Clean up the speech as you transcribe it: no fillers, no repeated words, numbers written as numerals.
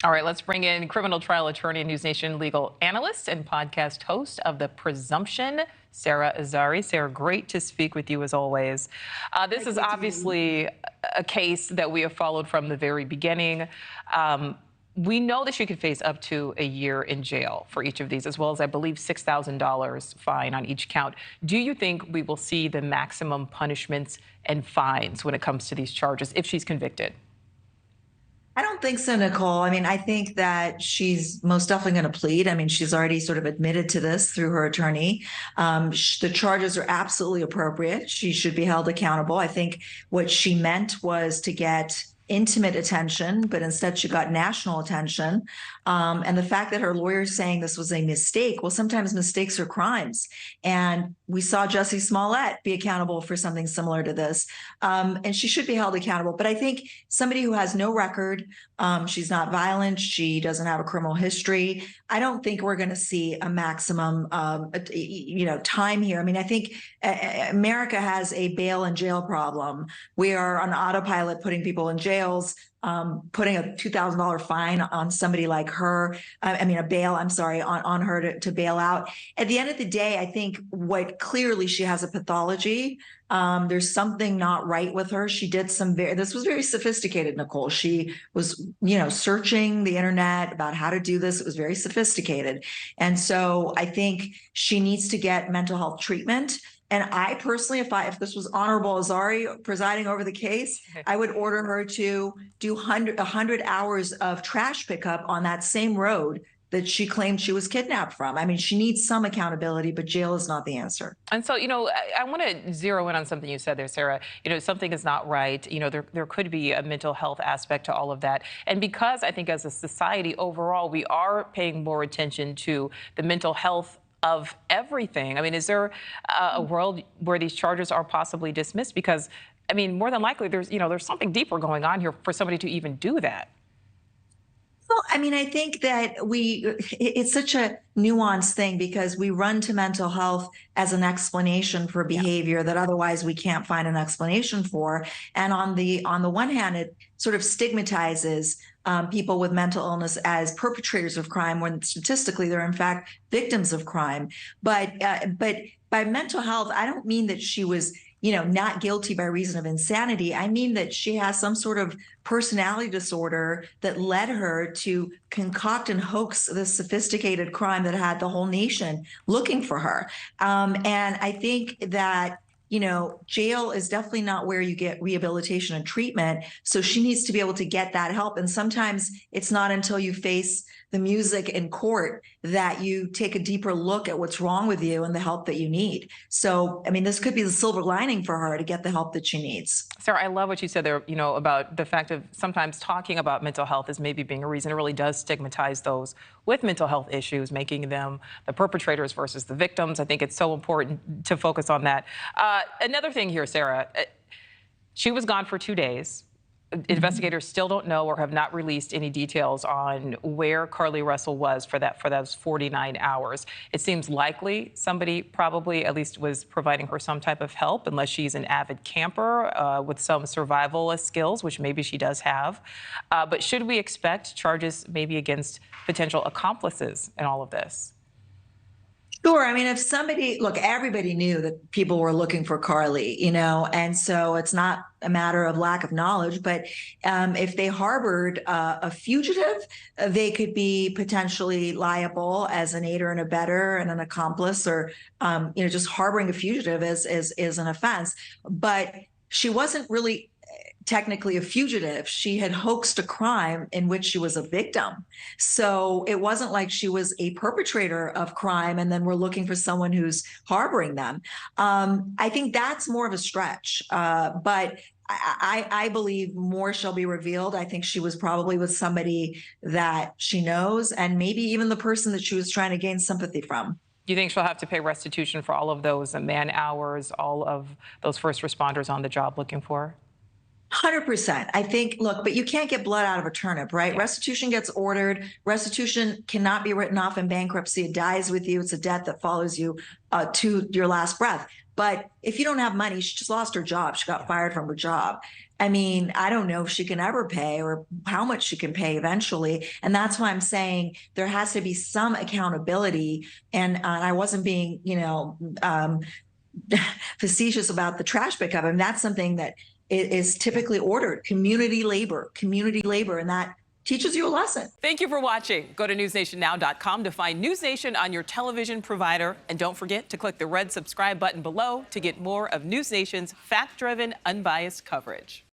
All right, let's bring in criminal trial attorney and NewsNation legal analyst and podcast host of The Presumption, Sara Azari. Sara, great to speak with you as always. This is obviously a case that we have followed from the very beginning. We know that she could face up to a year in jail for each of these, as well as, I believe, $6,000 fine on each count. Do you think we will see the maximum punishments and fines when it comes to these charges if she's convicted? I don't think so, Nichole. I mean, I think that she's most definitely going to plead. I mean, she's already sort of admitted to this through her attorney. The charges are absolutely appropriate. She should be held accountable. I think what she meant was to get intimate attention, but instead she got national attention. And the fact that her lawyer is saying this was a mistake, well, sometimes mistakes are crimes. And we saw Jussie Smollett be accountable for something similar to this. And she should be held accountable. But I think somebody who has no record, she's not violent, she doesn't have a criminal history, I don't think we're going to see a maximum, time here. I mean, I think America has a bail and jail problem. We are on autopilot putting people in jails, putting a $2,000 fine on somebody like her, a bail, on her to bail out. At the end of the day, I think what clearly she has a pathology. There's something not right with her. She did this was very sophisticated, Nichole. She was, searching the internet about how to do this. It was very sophisticated. And so I think she needs to get mental health treatment. And I personally, if this was Honorable Azari presiding over the case, I would order her to do 100 hours of trash pickup on that same road that she claimed she was kidnapped from. I mean, she needs some accountability, but jail is not the answer. And so, I want to zero in on something you said there, Sara. Something is not right. There could be a mental health aspect to all of that. And because I think as a society overall, we are paying more attention to the mental health of everything. I mean, is there a world where these charges are possibly dismissed? Because, more than likely, there's something deeper going on here for somebody to even do that. Well, I think that it's such a nuanced thing because we run to mental health as an explanation for behavior that otherwise we can't find an explanation for. And on the one hand, it sort of stigmatizes people with mental illness as perpetrators of crime when statistically they're in fact victims of crime. But by mental health, I don't mean that she was not guilty by reason of insanity. I mean that she has some sort of personality disorder that led her to concoct and hoax this sophisticated crime that had the whole nation looking for her. And I think that jail is definitely not where you get rehabilitation and treatment. So she needs to be able to get that help. And sometimes it's not until you face the music in court that you take a deeper look at what's wrong with you and the help that you need. So, this could be the silver lining for her to get the help that she needs. Sara, I love what you said there, about the fact of sometimes talking about mental health as maybe being a reason. It really does stigmatize those with mental health issues, making them the perpetrators versus the victims. I think it's so important to focus on that. Another thing here, Sara, she was gone for 2 days. Investigators still don't know or have not released any details on where Carlee Russell was for those 49 hours. It seems likely somebody probably at least was providing her some type of help, unless she's an avid camper with some survivalist skills, which maybe she does have. But should we expect charges maybe against potential accomplices in all of this? Sure. If somebody, look, everybody knew that people were looking for Carlee, and so it's not a matter of lack of knowledge, but if they harbored a fugitive, they could be potentially liable as an aider and abettor and an accomplice, or, just harboring a fugitive is an offense. But she wasn't really technically a fugitive. She had hoaxed a crime in which she was a victim. So it wasn't like she was a perpetrator of crime and then we're looking for someone who's harboring them. I think that's more of a stretch. But I believe more shall be revealed. I think she was probably with somebody that she knows, and maybe even the person that she was trying to gain sympathy from. Do you think she'll have to pay restitution for all of those man hours, all of those first responders on the job looking for her? 100%. I think, look, but you can't get blood out of a turnip, right? Yeah. Restitution gets ordered. Restitution cannot be written off in bankruptcy. It dies with you. It's a debt that follows you to your last breath. But if you don't have money, she just lost her job. She got fired from her job. I mean, I don't know if she can ever pay or how much she can pay eventually. And that's why I'm saying there has to be some accountability. And I wasn't being, facetious about the trash pickup. And that's something that is typically ordered, community labor, and that teaches you a lesson. Thank you for watching. Go to newsnationnow.com to find News Nation on your television provider. And don't forget to click the red subscribe button below to get more of News Nation's fact-driven, unbiased coverage.